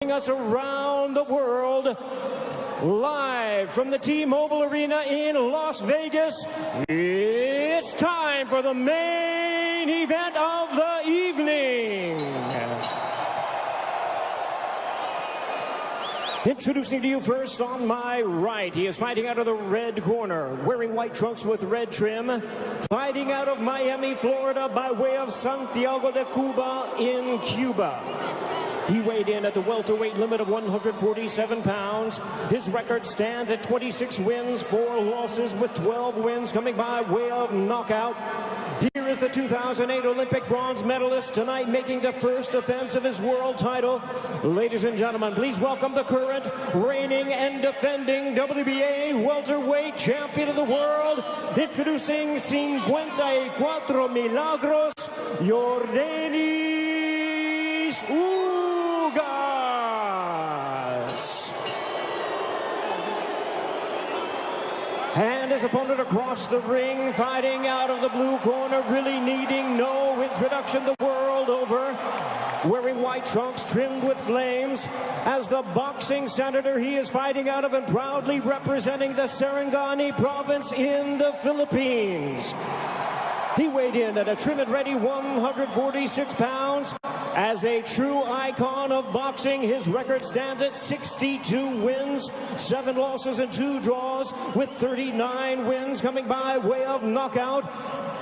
Us around the world, live from the T-Mobile Arena in Las Vegas. It's time for the main event of the evening. Introducing to you first on my right, he is fighting out of the red corner, wearing white trunks with red trim, fighting out of Miami, Florida by way of Santiago de Cuba in Cuba. He weighed in at the welterweight limit of 147 pounds. His record stands at 26 wins, 4 losses, with 12 wins coming by way of knockout. Here is the 2008 Olympic bronze medalist, tonight making the first defense of his world title. Ladies and gentlemen, please welcome the current, reigning and defending WBA welterweight champion of the world, introducing 54 Milagros, Yordenis UGAS. And his opponent across the ring, fighting out of the blue corner, really needing no introduction the world over, wearing white trunks trimmed with flames. As the boxing senator, he is fighting out of and proudly representing the Sarangani province in the Philippines. He weighed in at a trim and ready 146 pounds. As a true icon of boxing, his record stands at 62 wins, 7 losses and 2 draws, with 39 wins coming by way of knockout.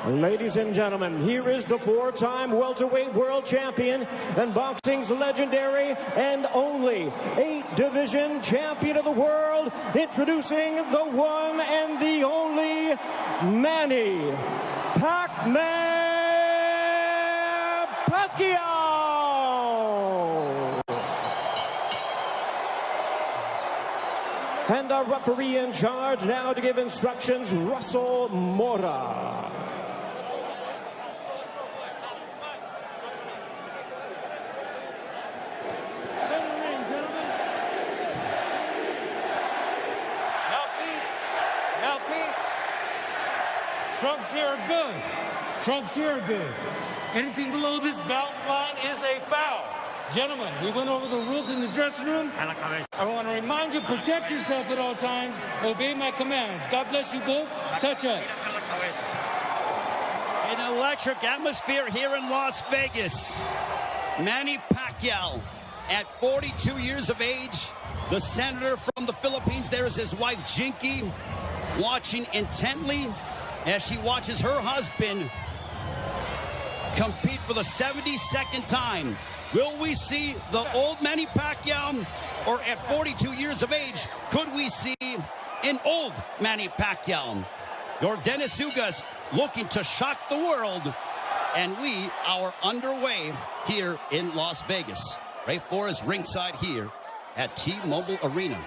Ladies and gentlemen, here is the 4-time welterweight world champion and boxing's legendary and only 8-division champion of the world, introducing the one and the only Manny PACQUIAO. And our referee in charge now to give instructions, Russell Mora. Now peace. Trunks here are good. Trunks here are good. Anything below this belt line is a foul. Gentlemen, we went over the rules in the dressing room. I want to remind you, protect yourself at all times. Obey my commands. God bless you both. Touch up. An electric atmosphere here in Las Vegas. Manny Pacquiao, at 42 years of age, the senator from the Philippines. There is his wife, Jinky, watching intently as she watches her husband compete for the 72nd time. Will we see the old Manny Pacquiao, or at 42 years of age, could we see an old Manny Pacquiao? Yordenis UGAS looking to shock the world, and we are underway here in Las Vegas. Ray Flores is ringside here at T-Mobile Arena.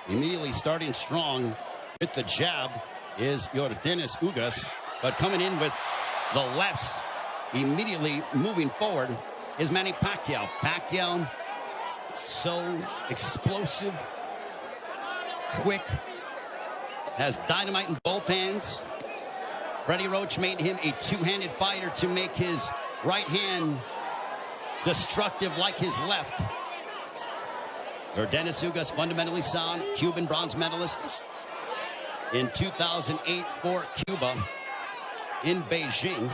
Immediately starting strong with the jab is Yordenis UGAS, but coming in with the lefts, immediately moving forward is Manny Pacquiao. Pacquiao, so explosive, quick, has dynamite in both hands. Freddie Roach made him a two-handed fighter to make his right hand destructive like his left. Yordenis UGAS, fundamentally sound, Cuban bronze medalist in 2008 for Cuba in Beijing.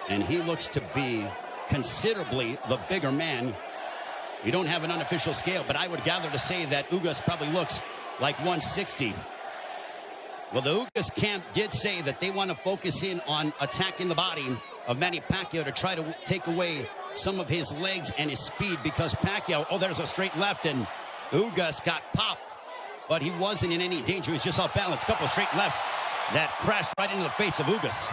And he looks to be considerably the bigger man. We don't have an unofficial scale, but I would gather to say that UGAS probably looks like 160. Well, the UGAS camp did say that they want to focus in on attacking the body of Manny Pacquiao to try to take away some of his legs and his speed, because Pacquiao, oh, there's a straight left, and UGAS got popped, but he wasn't in any danger. He was just off balance. A couple of straight lefts that crashed right into the face of UGAS.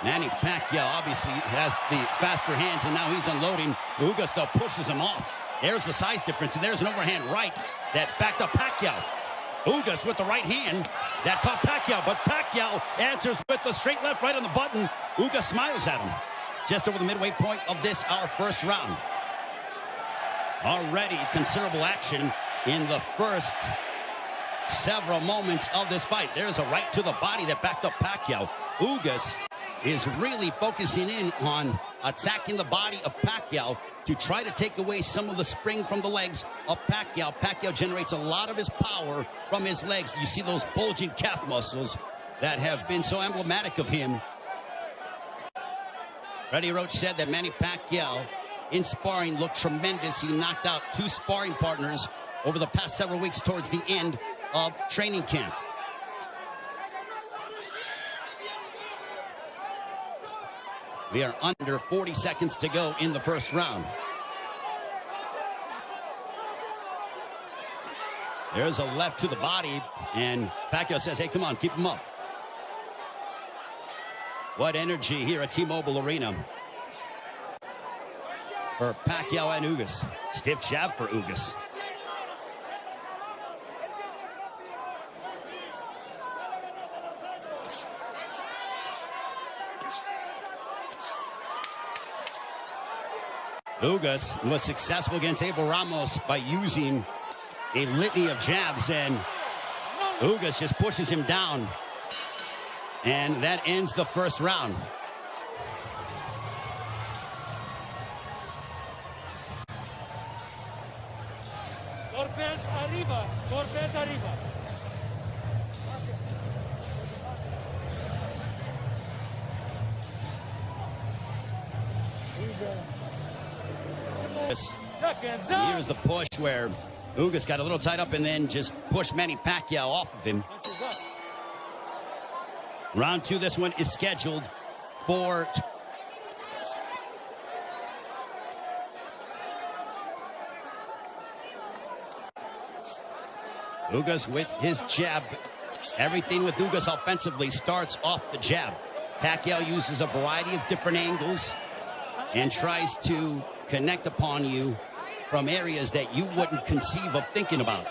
Manny Pacquiao obviously has the faster hands, and now he's unloading. UGAS, though, pushes him off. There's the size difference, and there's an overhand right that backed up Pacquiao. UGAS with the right hand that caught Pacquiao, but Pacquiao answers with the straight left right on the button. UGAS smiles at him. Just over the midway point of this, our first round. Already considerable action in the first several moments of this fight. There's a right to the body that backed up Pacquiao. UGAS is really focusing in on attacking the body of Pacquiao to try to take away some of the spring from the legs of Pacquiao. Pacquiao generates a lot of his power from his legs. You see those bulging calf muscles that have been so emblematic of him. Freddie Roach said that Manny Pacquiao in sparring looked tremendous. He knocked out 2 sparring partners over the past several weeks towards the end of training camp. We are under 40 seconds to go in the first round. There's a left to the body, and Pacquiao says, hey, come on, keep him up. What energy here at T-Mobile Arena for Pacquiao and UGAS. Stiff jab for UGAS. UGAS was successful against Abel Ramos by using a litany of jabs, and UGAS just pushes him down. And that ends the first round. Corpes arriba, Corpes arriba. Here's the push where UGAS got a little tied up and then just pushed Manny Pacquiao off of him. Round 2, this one is scheduled for UGAS with his jab. Everything with UGAS offensively starts off the jab. Pacquiao uses a variety of different angles and tries to connect upon you from areas that you wouldn't conceive of thinking about.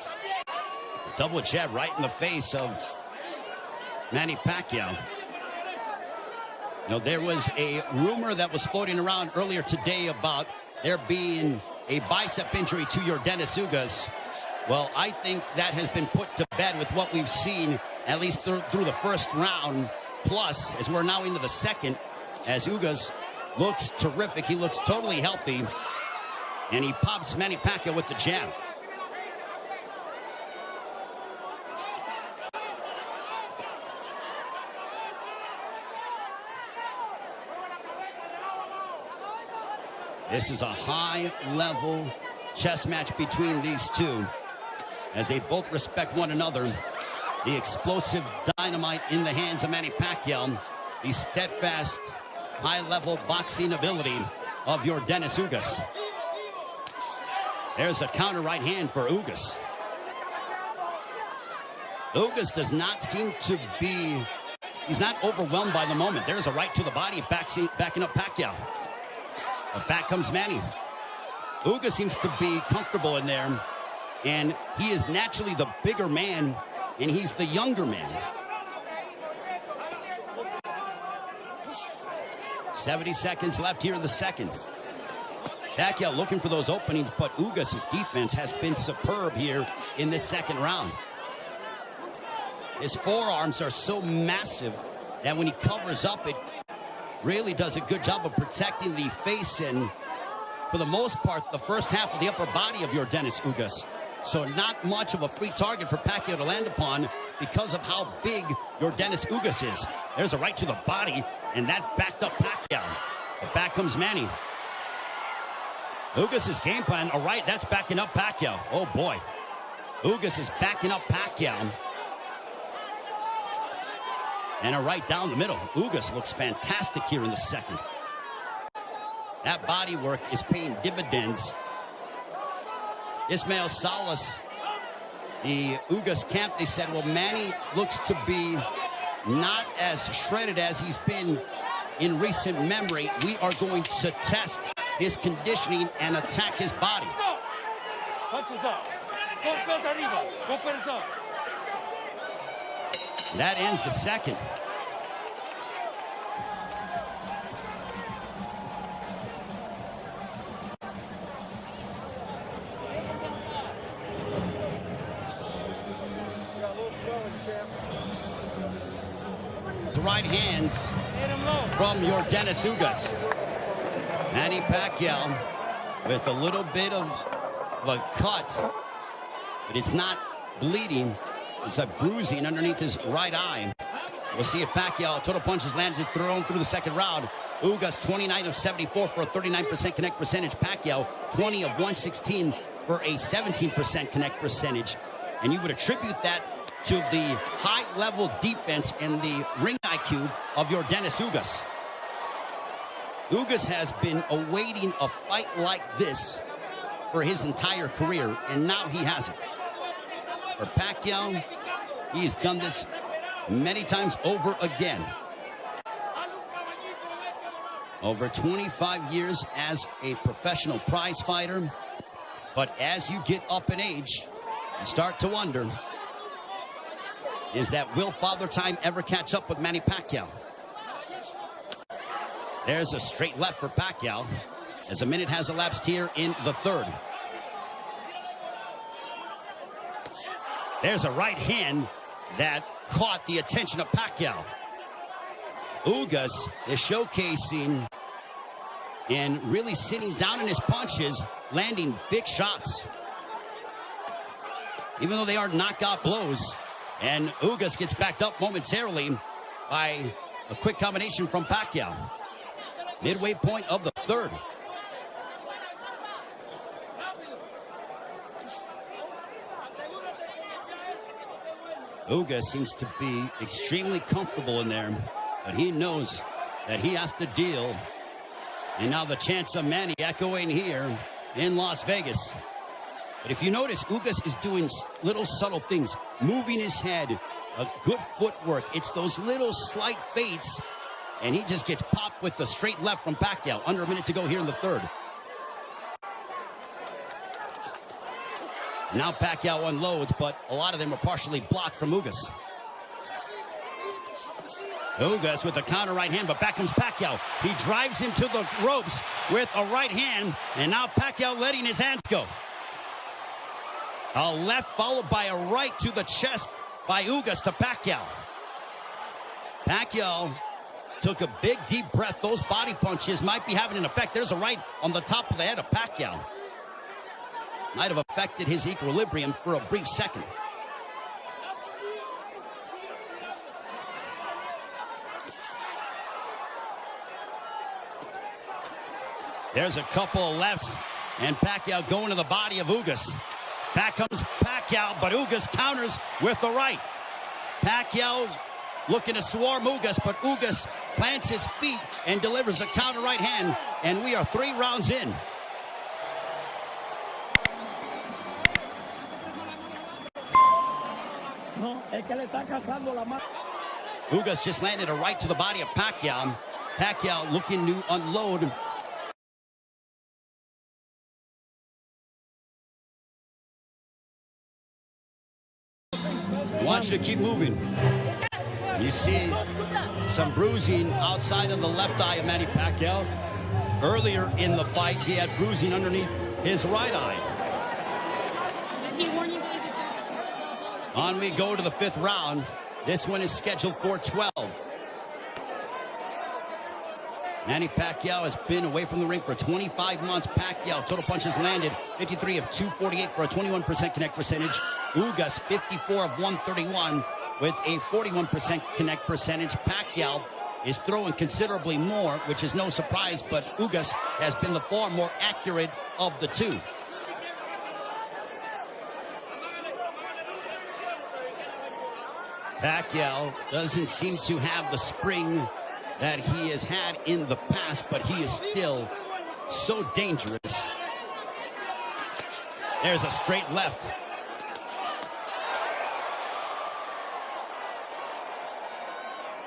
Double jab right in the face of Manny Pacquiao. Now, there was a rumor that was floating around earlier today about there being a bicep injury to your Dennis UGAS. Well, I think that has been put to bed with what we've seen, at least through the first round, plus as we're now into the second, as UGAS looks terrific. He looks totally healthy, and he pops Manny Pacquiao with the jab. This is a high-level chess match between these two, as they both respect one another. The explosive dynamite in the hands of Manny Pacquiao, the steadfast, high-level boxing ability of your Dennis UGAS. There's a counter right hand for UGAS. UGAS does not seem to be, he's not overwhelmed by the moment. There's a right to the body, backing up Pacquiao. But back comes Manny. UGAS seems to be comfortable in there, and he is naturally the bigger man, and he's the younger man. 70 seconds left here in the second. Pacquiao looking for those openings, but UGAS' defense has been superb here in this second round. His forearms are so massive that when he covers up, it really does a good job of protecting the face and, for the most part, the first half of the upper body of your Dennis UGAS. So not much of a free target for Pacquiao to land upon because of how big your Dennis UGAS is. There's a right to the body, and that backed up Pacquiao. But back comes Manny. UGAS' game plan, all right, that's backing up Pacquiao. Oh, boy. UGAS is backing up Pacquiao. And a right down the middle. UGAS looks fantastic here in the second. That body work is paying dividends. Ismael Salas, the UGAS camp, they said, well, Manny looks to be not as shredded as he's been in recent memory. We are going to test his conditioning and attack his body. Punches up. Golpes arriba. Golpes up. That ends the second. The right hands from your Dennis UGAS. Manny Pacquiao with a little bit of a cut, but it's not bleeding. It's a bruising underneath his right eye. We'll see if Pacquiao, total punches landed thrown through the second round. Ugas 29 of 74 for a 39% connect percentage. Pacquiao 20 of 116 for a 17% connect percentage. And you would attribute that to the high-level defense and the ring IQ of your Dennis Ugas. Ugas has been awaiting a fight like this for his entire career, and now he has it. For Pacquiao, he's done this many times over again. Over 25 years as a professional prize fighter. But as you get up in age, you start to wonder, is that will Father Time ever catch up with Manny Pacquiao? There's a straight left for Pacquiao as a minute has elapsed here in the third. There's a right hand that caught the attention of Pacquiao. Ugas is showcasing and really sitting down in his punches, landing big shots. Even though they are knockout blows, and Ugas gets backed up momentarily by a quick combination from Pacquiao. Midway point of the third. Ugas seems to be extremely comfortable in there, but he knows that he has to deal. And now the chants of Manny echoing here in Las Vegas. But if you notice, Ugas is doing little subtle things, moving his head, a good footwork. It's those little slight feints, and he just gets popped with the straight left from Pacquiao. Under a minute to go here in the third. Now Pacquiao unloads, but a lot of them are partially blocked from Ugas. Ugas with a counter right hand, but back comes Pacquiao. He drives him to the ropes with a right hand, and now Pacquiao letting his hands go. A left followed by a right to the chest by Ugas to Pacquiao. Pacquiao took a big deep breath. Those body punches might be having an effect. There's a right on the top of the head of Pacquiao. Might have affected his equilibrium for a brief second. There's a couple of lefts, and Pacquiao going to the body of Ugas. Back comes Pacquiao, but Ugas counters with the right. Pacquiao looking to swarm Ugas, but Ugas plants his feet and delivers a counter right hand, and we are 3 rounds in. Ugas just landed a right to the body of Pacquiao. Pacquiao looking to unload. Wants to keep moving. You see some bruising outside of the left eye of Manny Pacquiao. Earlier in the fight, he had bruising underneath his right eye. On we go to the 5th round. This one is scheduled for 12. Manny Pacquiao has been away from the ring for 25 months. Pacquiao, total punches landed 53 of 248 for a 21% connect percentage. Ugas, 54 of 131 with a 41% connect percentage. Pacquiao is throwing considerably more, which is no surprise, but Ugas has been the far more accurate of the two. Pacquiao doesn't seem to have the spring that he has had in the past, but he is still so dangerous. There's a straight left.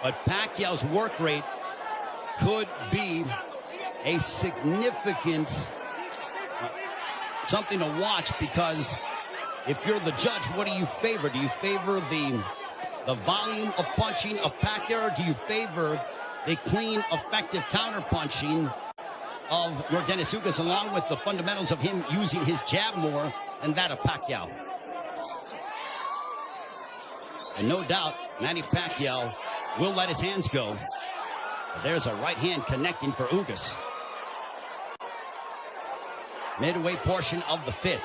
But Pacquiao's work rate could be a significant something to watch, because if you're the judge, what do you favor? Do you favor the volume of punching of Pacquiao, or do you favor the clean, effective counter-punching of your Dennis Ugas, along with the fundamentals of him using his jab more than that of Pacquiao? And no doubt, Manny Pacquiao will let his hands go. There's a right hand connecting for Ugas. midway portion of the fifth.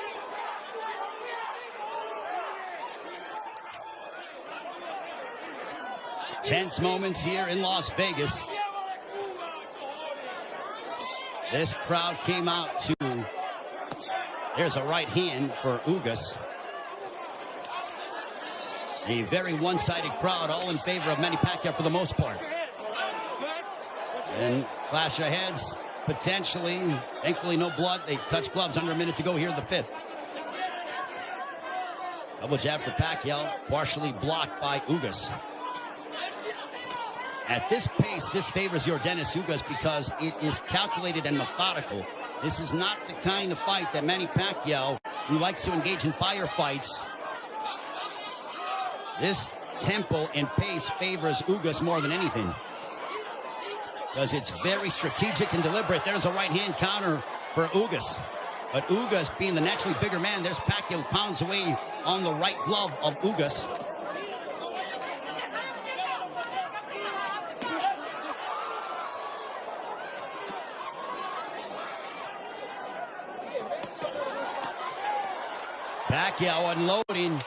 Tense moments here in Las Vegas. This crowd came out to, there's a right hand for UGAS. A very one-sided crowd, all in favor of Manny Pacquiao for the most part. And clash of heads, potentially. Thankfully, no blood. They touch gloves under a minute to go here in the fifth. Double jab for Pacquiao, partially blocked by UGAS. At this pace, this favors Yordenis Ugas because it is calculated and methodical. This is not the kind of fight that Manny Pacquiao, who likes to engage in firefights. This tempo and pace favors Ugas more than anything, because it's very strategic and deliberate. There's a right-hand counter for Ugas. But Ugas, being the naturally bigger man, there's Pacquiao who pounds away on the right glove of Ugas. Pacquiao unloading.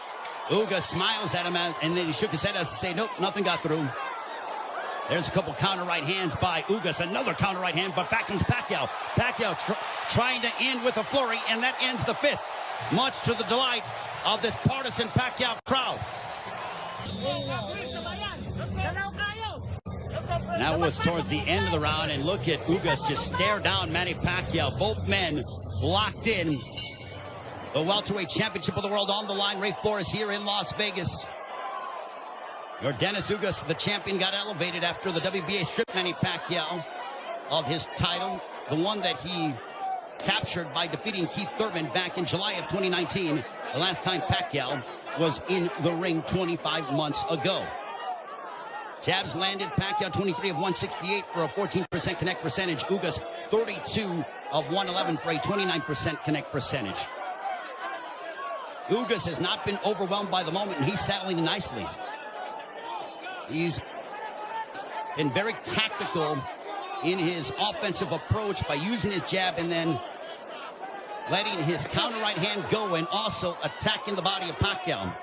Ugas smiles at him, and then he shook his head as to say, nope, nothing got through. There's a couple counter right hands by Ugas. Another counter right hand, but back comes Pacquiao. Pacquiao trying to end with a flurry, and that ends the fifth. Much to the delight of this partisan Pacquiao crowd. Now it's towards the end of the round, and look at Ugas just stare down Manny Pacquiao. Both men locked in. The welterweight championship of the world on the line. Ray Flores here in Las Vegas. Yordenis Ugas, the champion, got elevated after the WBA stripped Manny Pacquiao of his title, the one that he captured by defeating Keith Thurman back in July of 2019, the last time Pacquiao was in the ring 25 months ago. Jabs landed. Pacquiao 23 of 168 for a 14% connect percentage. Ugas 32 of 111 for a 29% connect percentage. Ugas has not been overwhelmed by the moment, and he's settling nicely. He's been very tactical in his offensive approach by using his jab and then letting his counter right hand go and also attacking the body of Pacquiao.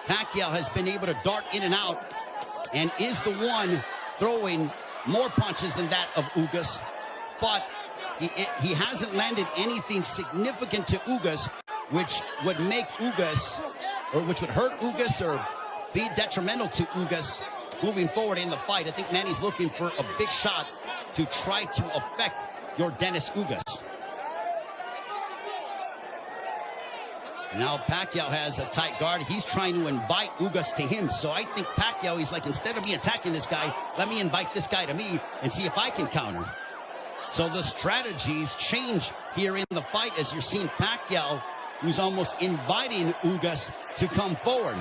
Pacquiao has been able to dart in and out and is the one throwing more punches than that of Ugas, but he hasn't landed anything significant to Ugas, which would make Ugas, or which would hurt Ugas or be detrimental to Ugas moving forward in the fight. I think Manny's looking for a big shot to try to affect Yordenis Ugas. Now Pacquiao has a tight guard. He's trying to invite Ugas to him. So I think Pacquiao, he's like, instead of me attacking this guy, let me invite this guy to me and see if I can counter. So the strategies change here in the fight as you're seeing Pacquiao, who's almost inviting Ugas to come forward.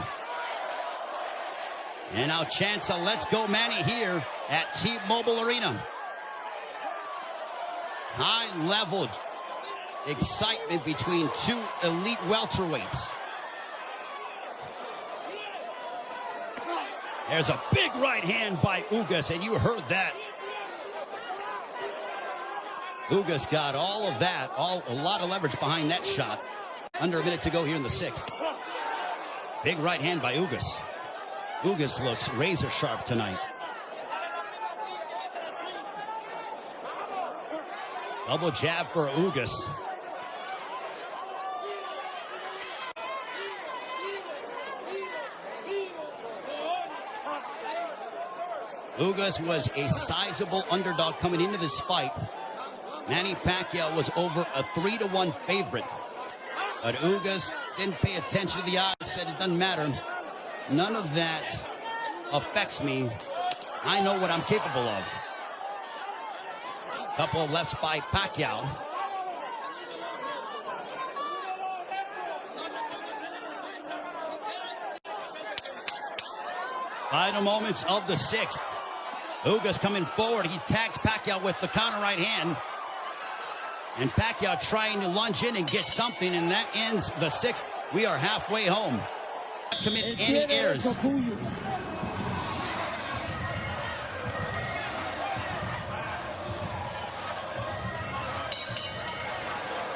And now chance a let's go Manny here at T-Mobile Arena. High-level excitement between two elite welterweights. There's a big right hand by Ugas, and you heard that. Ugas got all of that, a lot of leverage behind that shot. Under a minute to go here in the sixth. Big right hand by Ugas. Ugas looks razor sharp tonight. Double jab for Ugas. Ugas was a sizable underdog coming into this fight. Manny Pacquiao was over a 3-1 favorite. But Ugas didn't pay attention to the odds, said it doesn't matter. None of that affects me. I know what I'm capable of. Couple of lefts by Pacquiao. Final moments of the sixth. Ugas coming forward. He tags Pacquiao with the counter right hand. And Pacquiao trying to lunge in and get something, and that ends the sixth. We are halfway home. Commit any errors.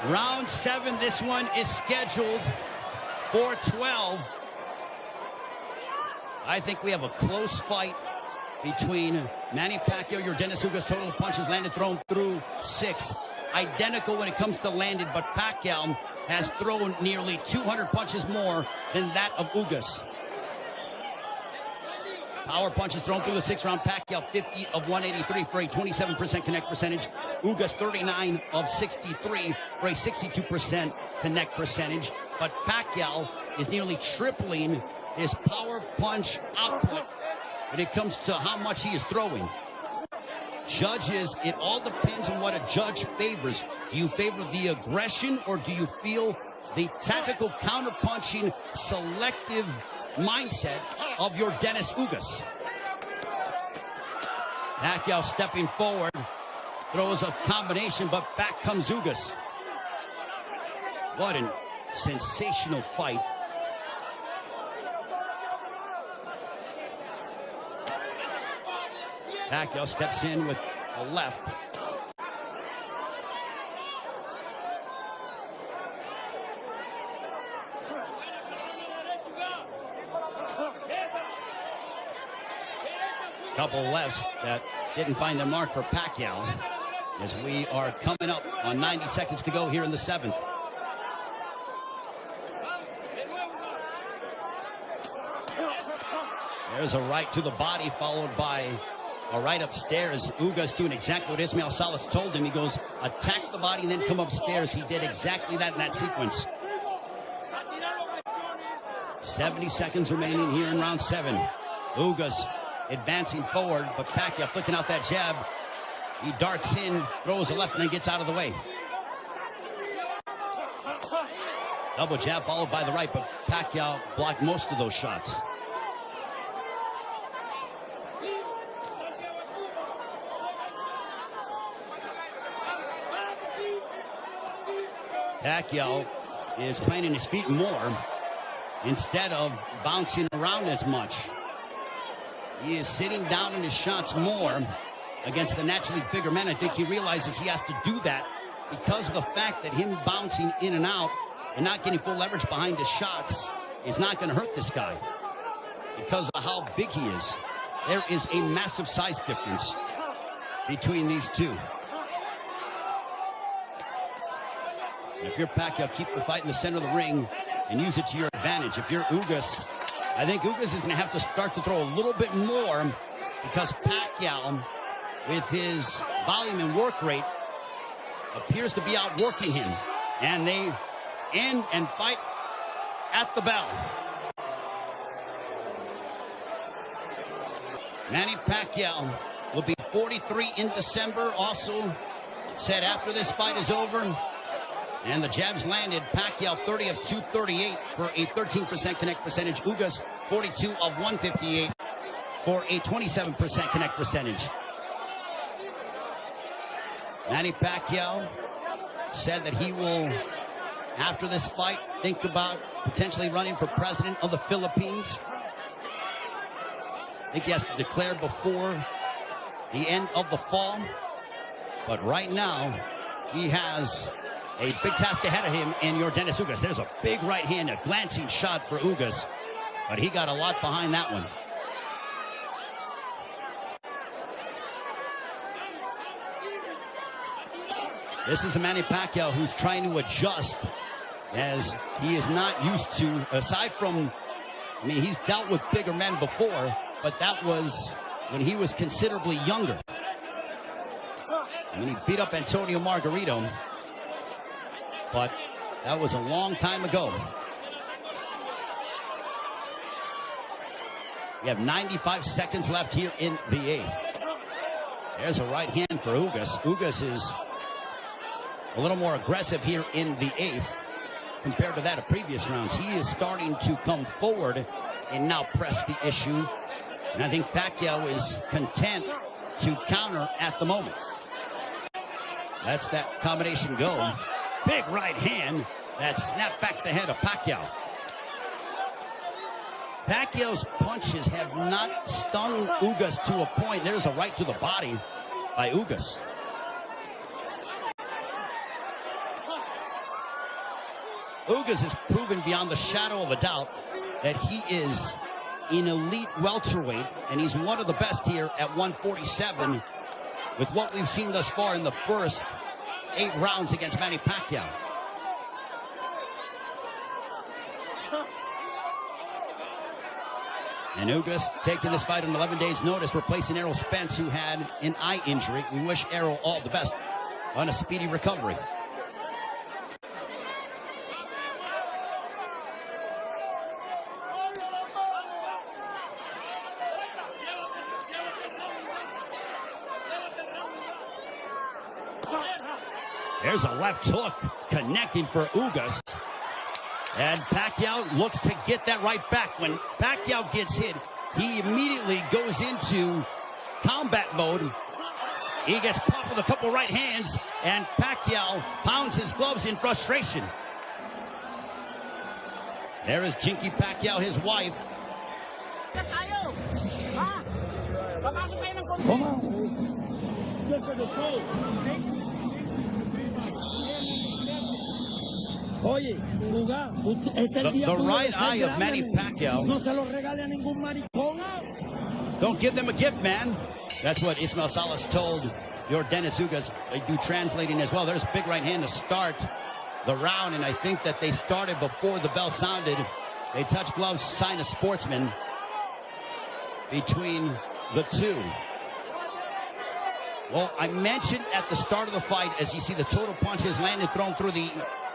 Round 7, this one is scheduled for 12. I think we have a close fight between Manny Pacquiao, your Dennis Ugas. Total punches landed, thrown through 6. Identical when it comes to landed, but Pacquiao has thrown nearly 200 punches more than that of Ugas. Power punches thrown through the 6th round. Pacquiao 50 of 183 for a 27% connect percentage. Ugas 39 of 63 for a 62% connect percentage. But Pacquiao is nearly tripling his power punch output when it comes to how much he is throwing. Judges, it all depends on what a judge favors. Do you favor the aggression, or do you feel the tactical counterpunching, selective mindset of your Dennis Ugas? Pacquiao stepping forward, throws a combination, but back comes Ugas. What a sensational fight. Pacquiao steps in with a left. Couple lefts that didn't find their mark for Pacquiao, as we are coming up on 90 seconds to go here in the 7th. There's a right to the body, followed by a right upstairs. Ugas doing exactly what Ismael Salas told him. He goes, attack the body and then come upstairs. He did exactly that in that sequence. 70 seconds remaining here in round 7. Ugas advancing forward, but Pacquiao flicking out that jab. He darts in, throws a left, and then gets out of the way. Double jab followed by the right, but Pacquiao blocked most of those shots. Pacquiao is planting his feet more instead of bouncing around as much. He is sitting down in his shots more against the naturally bigger men. I think he realizes he has to do that because of the fact that him bouncing in and out and not getting full leverage behind his shots is not going to hurt this guy because of how big he is. There is a massive size difference between these two. If you're Pacquiao, keep the fight in the center of the ring and use it to your advantage. If you're Ugas, I think Ugas is going to have to start to throw a little bit more because Pacquiao, with his volume and work rate, appears to be outworking him. And they end and fight at the bell. Manny Pacquiao will be 43 in December. Also said after this fight is over, and the jabs landed, Pacquiao 30 of 238 for a 13% connect percentage. Ugas 42 of 158 for a 27% connect percentage. Manny Pacquiao said that he will, after this fight, think about potentially running for president of the Philippines. I think he has to declare before the end of the fall. But right now, he has a big task ahead of him in your Dennis Ugas. There's a big right hand, a glancing shot for Ugas, but he got a lot behind that one. This is a Manny Pacquiao who's trying to adjust, as he is not used to, aside from, I mean, he's dealt with bigger men before, but that was when he was considerably younger. I mean, he beat up Antonio Margarito, but that was a long time ago. We have 95 seconds left here in the 8th. There's a right hand for Ugas. Ugas is a little more aggressive here in the 8th compared to that of previous rounds. He is starting to come forward and now press the issue. And I think Pacquiao is content to counter at the moment. That's that combination go. Big right hand that snapped back the head of Pacquiao. Pacquiao's punches have not stung Ugas to a point. There's a right to the body by Ugas. Ugas has proven beyond the shadow of a doubt that he is an elite welterweight, and he's one of the best here at 147 with what we've seen thus far in the first 8 rounds against Manny Pacquiao. And Ugas taking this fight on 11 days' notice, replacing Errol Spence, who had an eye injury. We wish Errol all the best on a speedy recovery. There's a left hook connecting for Ugas. And Pacquiao looks to get that right back. When Pacquiao gets hit, he immediately goes into combat mode. He gets popped with a couple right hands, and Pacquiao pounds his gloves in frustration. There is Jinky Pacquiao, his wife. The right eye of Manny Pacquiao. Don't give them a gift, man. That's what Ismael Salas told your Dennis Ugas. They do translating as well. There's a big right hand to start the round, and I think that they started before the bell sounded. They touch gloves, sign a sportsman between the two. Well, I mentioned at the start of the fight, as you see the total punches landed, thrown through the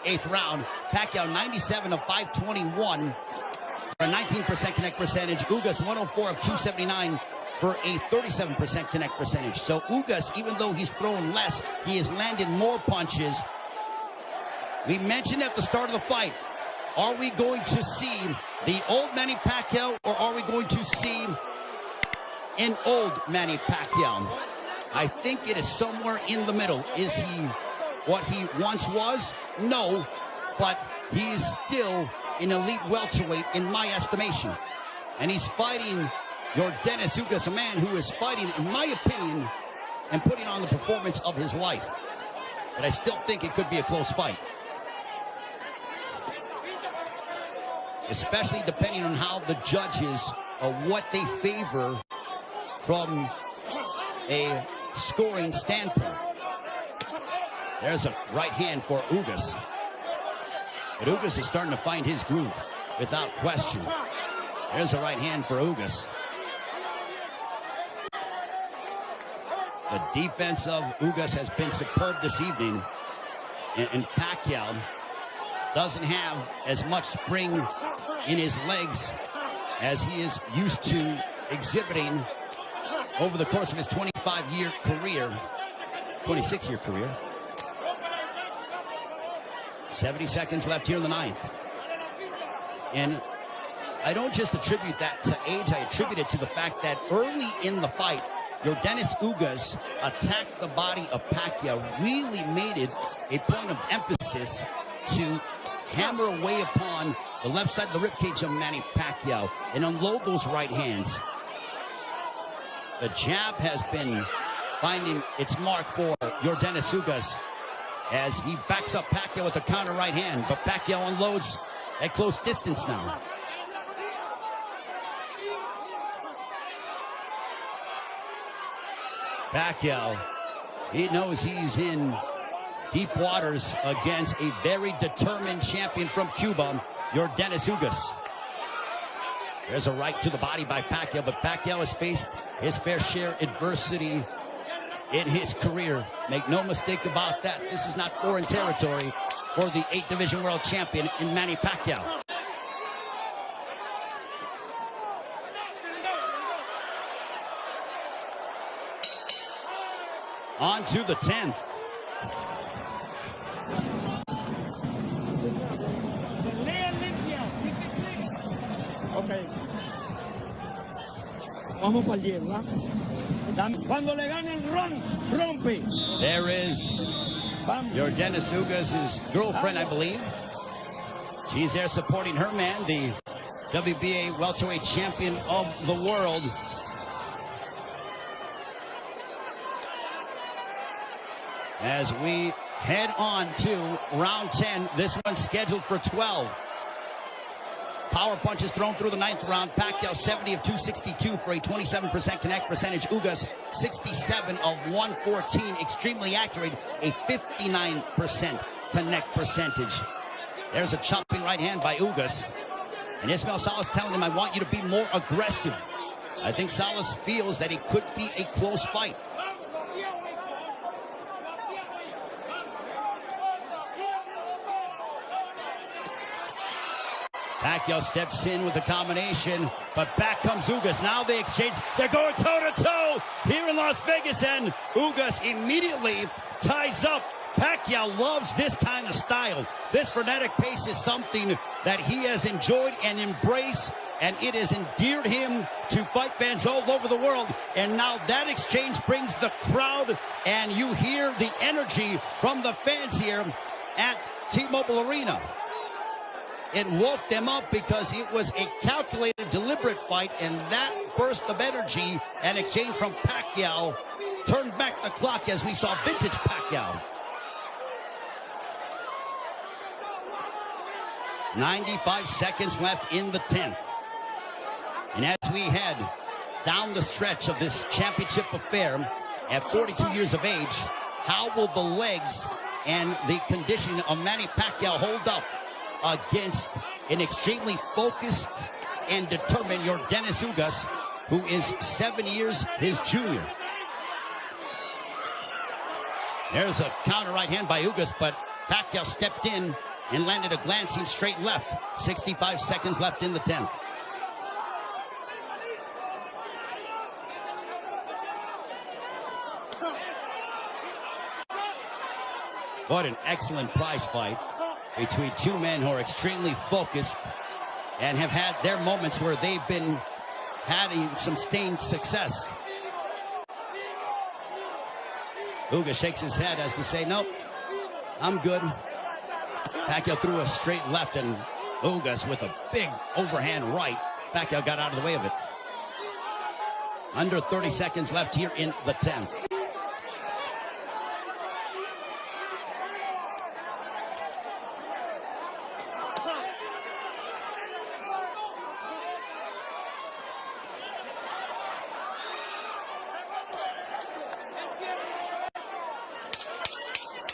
8th round, Pacquiao 97 of 521 for a 19% connect percentage. Ugas 104 of 279 for a 37% connect percentage. So Ugas, even though he's thrown less, he has landed more punches. We mentioned at the start of the fight, are we going to see the old Manny Pacquiao, or are we going to see an old Manny Pacquiao? I think it is somewhere in the middle. Is he what he once was? No, but he is still an elite welterweight in my estimation. And he's fighting your Dennis Ugas, a man who is fighting, in my opinion, and putting on the performance of his life. But I still think it could be a close fight. Especially depending on how the judges, what they favor from a scoring standpoint. There's a right hand for Ugas. But Ugas is starting to find his groove without question. There's a right hand for Ugas. The defense of Ugas has been superb this evening. And Pacquiao doesn't have as much spring in his legs as he is used to exhibiting over the course of his 25-year career, 26-year career. 70 seconds left here in the 9th. And I don't just attribute that to age, I attribute it to the fact that early in the fight, your Dennis Ugas attacked the body of Pacquiao, really made it a point of emphasis to hammer away upon the left side of the ribcage of Manny Pacquiao and unload those right hands. The jab has been finding its mark for your Dennis Ugas as he backs up Pacquiao with a counter right hand, but Pacquiao unloads at close distance now. Pacquiao, he knows he's in deep waters against a very determined champion from Cuba, your Dennis Ugas. There's a right to the body by Pacquiao, but Pacquiao has faced his fair share adversity in his career. Make no mistake about that. This is not foreign territory for the 8th Division World Champion in Manny Pacquiao. On to the 10th. Okay. Vamos para el 10, ¿verdad? Cuando le gane el rompe. There is your Dennis Ugas' girlfriend, I believe. She's there supporting her man, the WBA welterweight champion of the world. as we head on to round 10. This one's scheduled for 12. Power punches thrown through the 9th round. Pacquiao 70 of 262 for a 27% connect percentage. Ugas 67 of 114. Extremely accurate, a 59% connect percentage. There's a chopping right hand by Ugas. And Ismael Salas telling him, I want you to be more aggressive. I think Salas feels that it could be a close fight. Pacquiao steps in with a combination, but back comes Ugas. Now they exchange. They're going toe-to-toe here in Las Vegas, and Ugas immediately ties up. Pacquiao loves this kind of style. This frenetic pace is something that he has enjoyed and embraced, and it has endeared him to fight fans all over the world. And now that exchange brings the crowd, and you hear the energy from the fans here at T-Mobile Arena. It woke them up because it was a calculated, deliberate fight, and that burst of energy and exchange from Pacquiao turned back the clock as we saw vintage Pacquiao. 95 seconds left in the 10th. And as we head down the stretch of this championship affair at 42 years of age, how will the legs and the conditioning of Manny Pacquiao hold up against an extremely focused and determined Yordenis Ugas, who is 7 years his junior? There's a counter right hand by Ugas, but Pacquiao stepped in and landed a glancing straight left. 65 seconds left in the 10th. What an excellent prize fight between two men who are extremely focused and have had their moments where they've been having some sustained success. Ugas shakes his head as to say, nope, I'm good. Pacquiao threw a straight left, and Ugas with a big overhand right. Pacquiao got out of the way of it. Under 30 seconds left here in the 10th.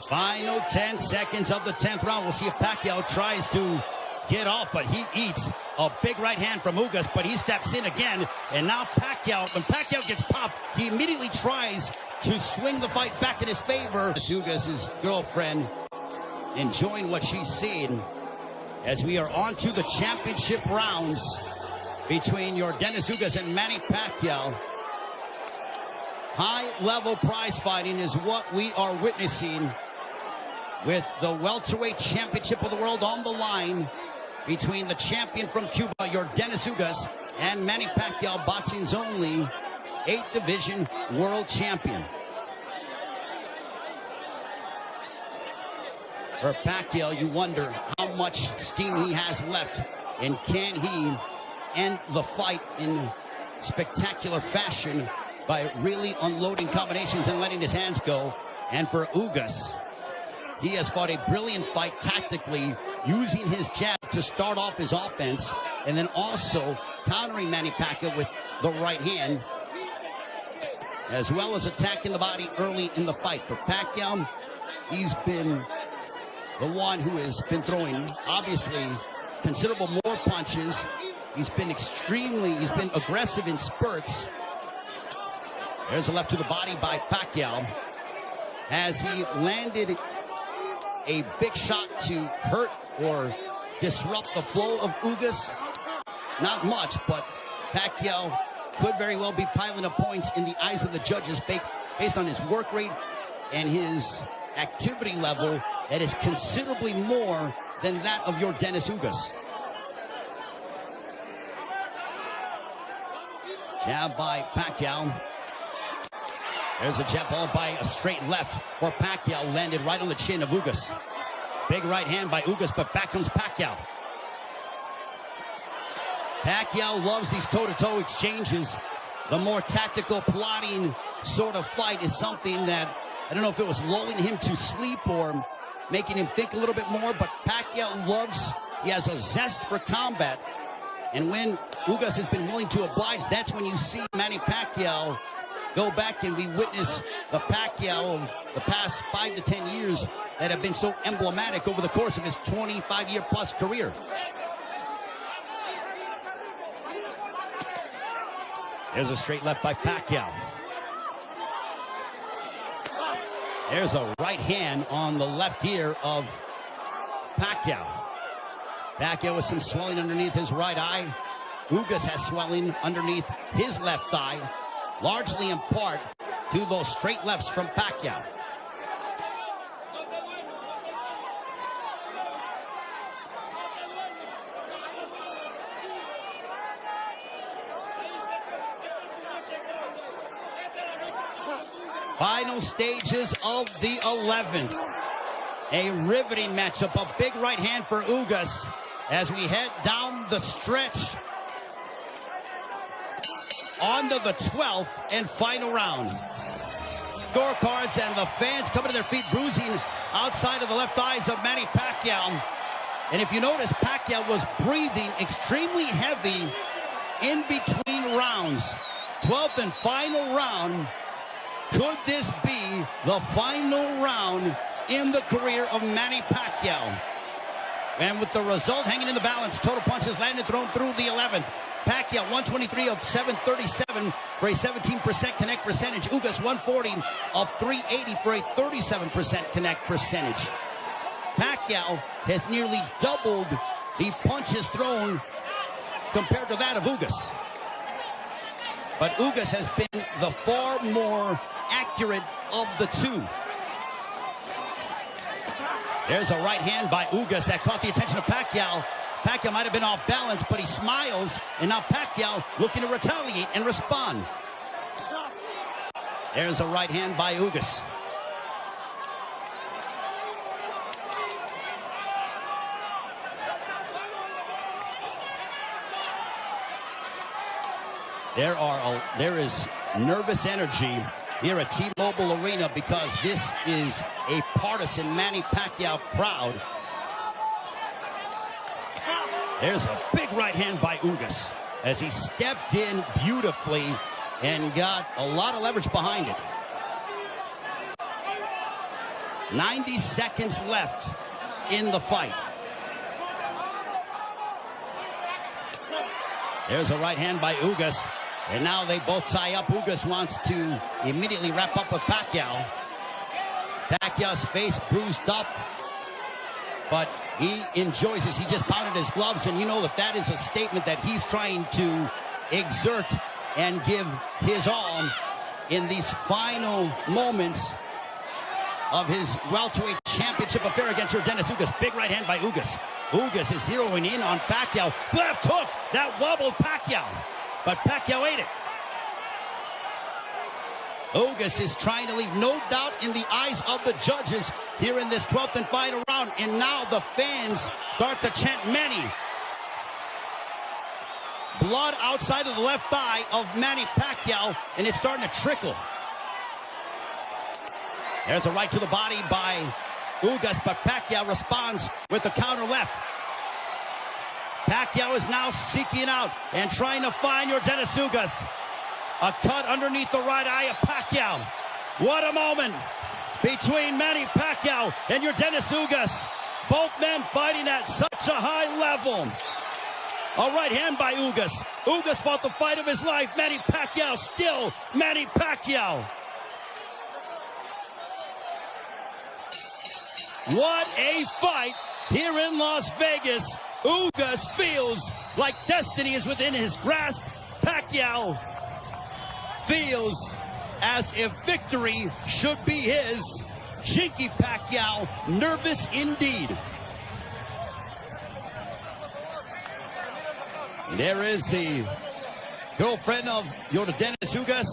Final 10 seconds of the 10th round. We'll see if Pacquiao tries to get off, but he eats a big right hand from Ugas, but he steps in again. And now Pacquiao, when Pacquiao gets popped, he immediately tries to swing the fight back in his favor. Ugas' girlfriend enjoying what she's seen as we are on to the championship rounds between Yordenis Ugas and Manny Pacquiao. High-level prize fighting is what we are witnessing, with the welterweight championship of the world on the line between the champion from Cuba, Yordenis Ugas, and Manny Pacquiao, boxing's only 8th division world champion. For Pacquiao, you wonder how much steam he has left, and can he end the fight in spectacular fashion by really unloading combinations and letting his hands go. And for Ugas, he has fought a brilliant fight tactically, using his jab to start off his offense, and then also countering Manny Pacquiao with the right hand, as well as attacking the body early in the fight. For Pacquiao, he's been the one who has been throwing, obviously, considerable more punches. He's been aggressive in spurts. There's a left to the body by Pacquiao. Has he landed a big shot to hurt or disrupt the flow of Ugas? Not much, but Pacquiao could very well be piling up points in the eyes of the judges based on his work rate and his activity level that is considerably more than that of Yordenis Ugas. Jab by Pacquiao. There's a jab followed by a straight left for Pacquiao, landed right on the chin of Ugas. Big right hand by Ugas, but back comes Pacquiao. Pacquiao loves these toe-to-toe exchanges. The more tactical, plotting sort of fight is something that I don't know if it was lulling him to sleep or making him think a little bit more, but Pacquiao he has a zest for combat. And when Ugas has been willing to oblige, that's when you see Manny Pacquiao go back, and we witness the Pacquiao of the past 5 to 10 years that have been so emblematic over the course of his 25-year-plus career. There's a straight left by Pacquiao. There's a right hand on the left ear of Pacquiao. Pacquiao with some swelling underneath his right eye. Ugas has swelling underneath his left eye, largely in part to those straight lefts from Pacquiao. Final stages of the 11th. A riveting matchup, a big right hand for Ugas as we head down the stretch onto the 12th and final round. Scorecards and the fans coming to their feet, bruising outside of the left eyes of Manny Pacquiao. And if you notice, Pacquiao was breathing extremely heavy in between rounds. 12th and final round. Could this be the final round in the career of Manny Pacquiao? And with the result hanging in the balance, total punches landed thrown through the 11th. Pacquiao 123 of 737 for a 17% connect percentage. Ugas 140 of 380 for a 37% connect percentage. Pacquiao has nearly doubled the punches thrown compared to that of Ugas. But Ugas has been the far more accurate of the two. There's a right hand by Ugas that caught the attention of Pacquiao. Pacquiao might have been off balance, but he smiles, and now Pacquiao looking to retaliate and respond. There's a right hand by Ugas. There is nervous energy here at T-Mobile Arena because this is a partisan Manny Pacquiao crowd. There's a big right hand by Ugas as he stepped in beautifully and got a lot of leverage behind it. 90 seconds left in the fight. There's a right hand by Ugas. And now they both tie up. Ugas wants to immediately wrap up with Pacquiao. Pacquiao's face bruised up, but he enjoys this. He just pounded his gloves, and you know that is a statement that he's trying to exert and give his all in these final moments of his welterweight championship affair against Dennis Ugas. Big right hand by Ugas. Ugas is zeroing in on Pacquiao. Left hook that wobbled Pacquiao, but Pacquiao ate it. Ugas is trying to leave no doubt in the eyes of the judges here in this 12th and final round. And now the fans start to chant Manny. Blood outside of the left thigh of Manny Pacquiao, and it's starting to trickle. There's a right to the body by Ugas, but Pacquiao responds with the counter left. Pacquiao is now seeking out and trying to find Dennis Ugas. A cut underneath the right eye of Pacquiao. What a moment between Manny Pacquiao and Dennis Ugas. Both men fighting at such a high level. A right hand by Ugas. Ugas fought the fight of his life. Manny Pacquiao still Manny Pacquiao. What a fight here in Las Vegas. Ugas feels like destiny is within his grasp. Pacquiao feels as if victory should be his. Chinky Pacquiao, nervous indeed. There is the girlfriend of Dennis Ugas.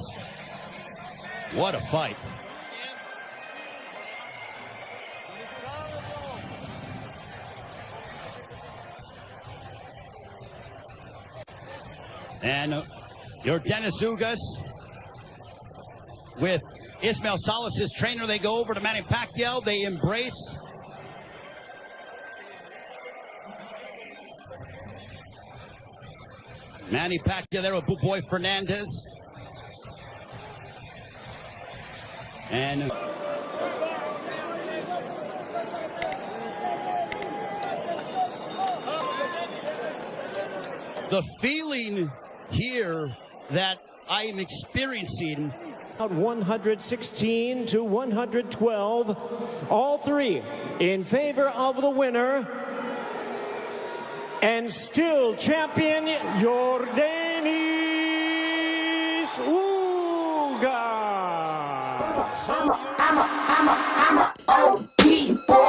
What a fight. And Dennis Ugas with Ismael Salas' trainer. They go over to Manny Pacquiao. They embrace. Manny Pacquiao there with Boy Fernandez. And the feeling here that I am experiencing. 116 to 112, all three in favor of the winner, and still champion Yordenis UGAS. I'm a OG boy.